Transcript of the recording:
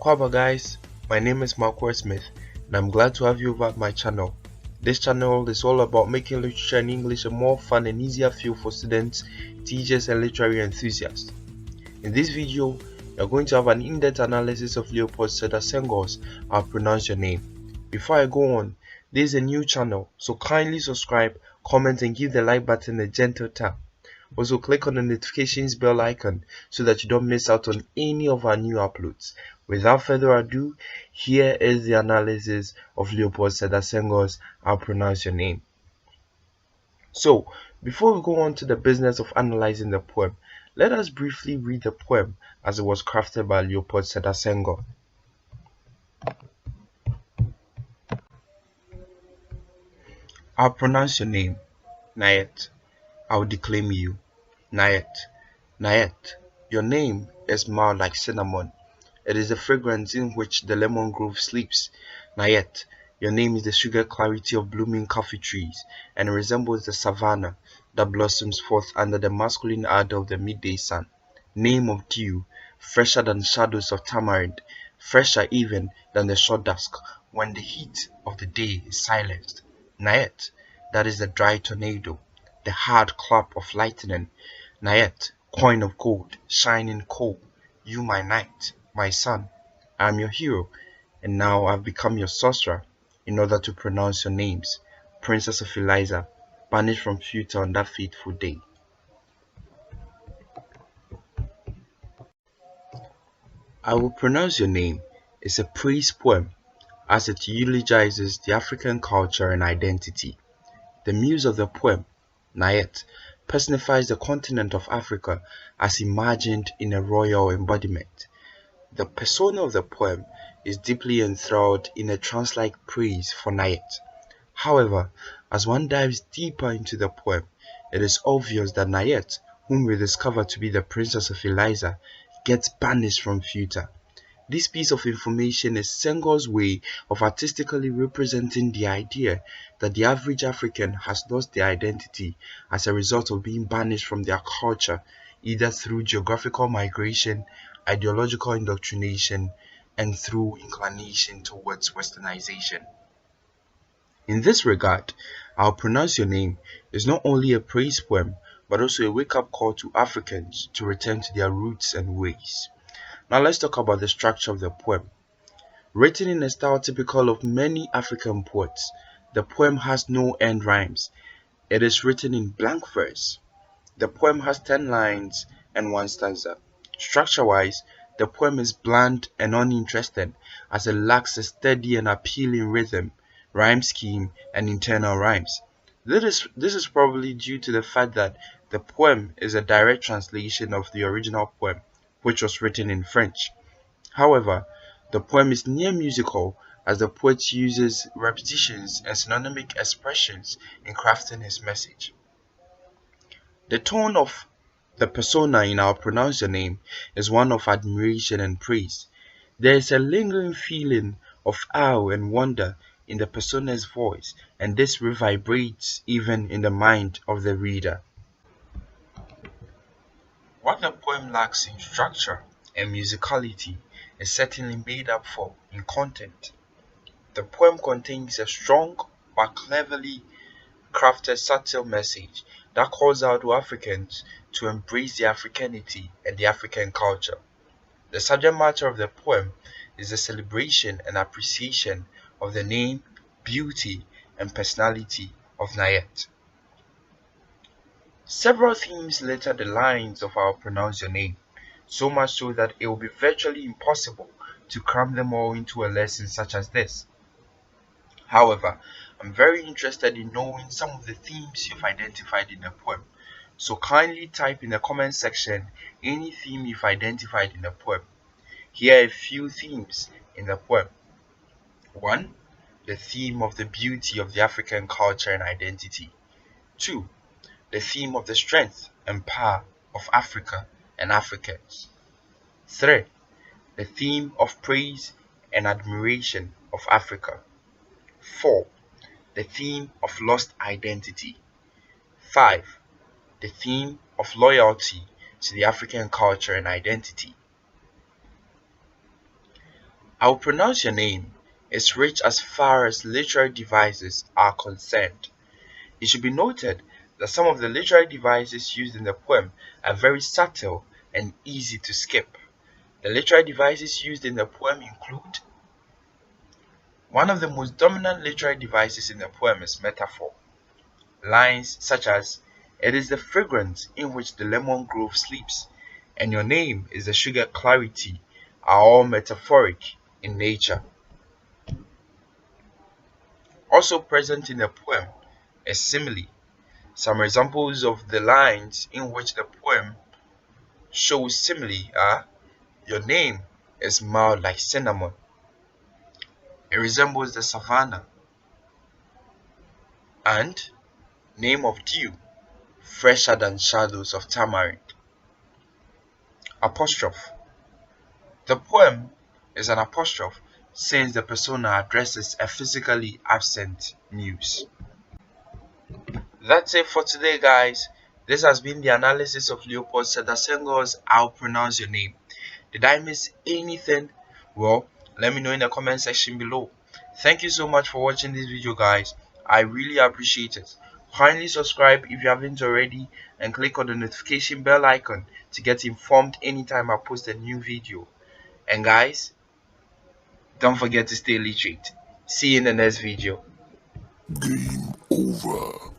Makwaba guys, my name is Marco Smith and I'm glad to have you over at my channel. This channel is all about making literature and English a more fun and easier feel for students, teachers and literary enthusiasts. In this video, we are going to have an in-depth analysis of Leopold Sedar Senghor's I'll Pronounce Your Name. Before I go on, this is a new channel, so kindly subscribe, comment and give the like button a gentle tap. Also click on the notifications bell icon so that you don't miss out on any of our new uploads. Without further ado, here is the analysis of Leopold Sedar Senghor's I'll Pronounce Your Name. So, before we go on to the business of analyzing the poem, let us briefly read the poem as it was crafted by Leopold Sedar Senghor. I'll pronounce your name, Nayet. I'll declaim you, Nayet. Nayet, your name is mild like cinnamon. It is the fragrance in which the lemon grove sleeps. Nayet, your name is the sugar clarity of blooming coffee trees, and resembles the savannah that blossoms forth under the masculine ardor of the midday sun. Name of dew, fresher than shadows of tamarind, fresher even than the short dusk, when the heat of the day is silenced. Nayet, that is the dry tornado, the hard clap of lightning. Nayet, coin of gold, shining coal, you my knight, my son, I am your hero, and now I've become your sorcerer, in order to pronounce your names, Princess of Eliza, banished from Futa on that fateful day. I Will Pronounce Your Name is a praise poem as it eulogizes the African culture and identity. The muse of the poem, Nayet, personifies the continent of Africa as imagined in a royal embodiment. The persona of the poem is deeply enthralled in a trance-like praise for Nayet. However, as one dives deeper into the poem, it is obvious that Nayet, whom we discover to be the Princess of Eliza, gets banished from Futa. This piece of information is Senghor's way of artistically representing the idea that the average African has lost their identity as a result of being banished from their culture, either through geographical migration, ideological indoctrination, and through inclination towards westernization. In this regard, I'll Pronounce Your Name is not only a praise poem, but also a wake-up call to Africans to return to their roots and ways. Now let's talk about the structure of the poem. Written in a style typical of many African poets, the poem has no end rhymes. It is written in blank verse. The poem has 10 lines and 1 stanza. Structure-wise, the poem is bland and uninteresting as it lacks a steady and appealing rhythm, rhyme scheme, and internal rhymes. This is probably due to the fact that the poem is a direct translation of the original poem, which was written in French. However, the poem is near musical as the poet uses repetitions and synonymic expressions in crafting his message. The tone of the persona in I'll Pronounce Your Name is one of admiration and praise. There is a lingering feeling of awe and wonder in the persona's voice, and this reverberates even in the mind of the reader. What the poem lacks in structure and musicality is certainly made up for in content. The poem contains a strong but cleverly crafted subtle message that calls out to Africans to embrace the Africanity and the African culture. The subject matter of the poem is the celebration and appreciation of the name, beauty, and personality of Nayet. Several themes litter the lines of I'll Pronounce Your Name, so much so that it will be virtually impossible to cram them all into a lesson such as this. However, I'm very interested in knowing some of the themes you've identified in the poem, so kindly type in the comment section any theme you've identified in the poem. Here are a few themes in the poem. 1. The theme of the beauty of the African culture and identity. 2. The theme of the strength and power of Africa and Africans. 3. The theme of praise and admiration of Africa. 4. The theme of lost identity. 5. The theme of loyalty to the African culture and identity. I will pronounce your name is rich as far as literary devices are concerned. It should be noted that some of the literary devices used in the poem are very subtle and easy to skip. The literary devices used in the poem include: one of the most dominant literary devices in the poem is metaphor. Lines such as, "It is the fragrance in which the lemon grove sleeps," and "Your name is the sugar clarity," are all metaphoric in nature. Also present in the poem is simile. Some examples of the lines in which the poem shows simile are: "Your name is mild like cinnamon," "It resembles the savannah," and "Name of dew, fresher than shadows of tamarind." Apostrophe. The poem is an apostrophe since the persona addresses a physically absent muse. That's it for today, guys. This has been the analysis of Leopold Sedar Senghor's "I'll Pronounce Your Name." Did I miss anything? Well, let me know in the comment section below. Thank you so much for watching this video, guys. I really appreciate it. Kindly subscribe if you haven't already and click on the notification bell icon to get informed anytime I post a new video. And guys, don't forget to stay literate. See you in the next video. Game over.